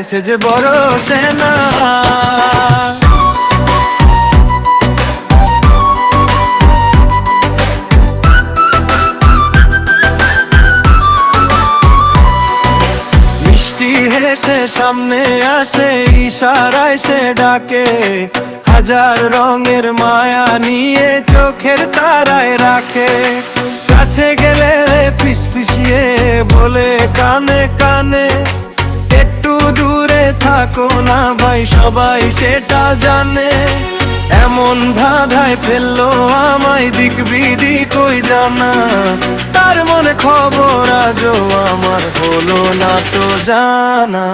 সে যে বড় সেনা। মিষ্টি হেসে সামনে আসে, ইশারায় সে ডাকে, হাজার রঙের মায়া নিয়ে চোখের তারায় রাখে। কাছে গেলে ফিসফিসিয়ে বলে কানে কানে, একটু দূরে থাকো না ভাই, সবাই সেটা জানে। এমন ধাঁধায় ফেললো আমায়, দিক বিদিক কই জানা, তার মনে খবর আজও আমার হলো না তো জানা।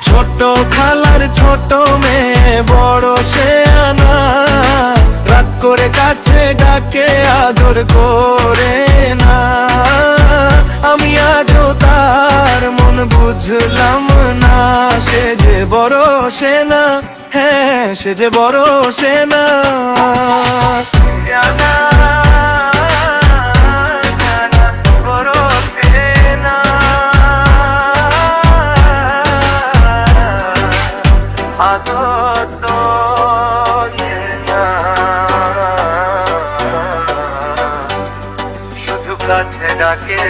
ছোট খালার ছোট মেয়ে বড় শেয়ানা, রাত করে কাছে ডাকে আদর করে না। আমি আজও তার মন বুঝলাম না, সে যে বড় সেনা, হ্যাঁ সে যে বড় সেনা। শুধু কাছে ডাকে।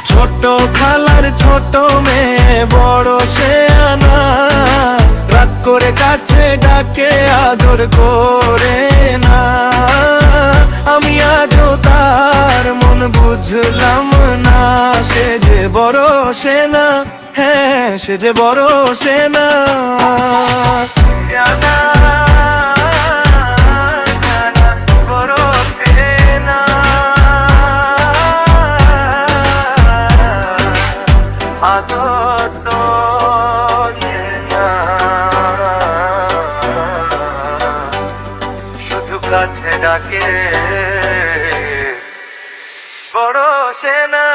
ছোট খালার ছোট মেয়ে বড় শেয়ানা, রাত করে কাছে ডাকে আদর করে না। আমি আজও তার মন বুঝলাম না, সে যে বড় সেনা, হ্যাঁ সে যে বড় সেনা। বড় সেনা, আদর তো না, শুধু কাছে ডাকে বড় সেনা।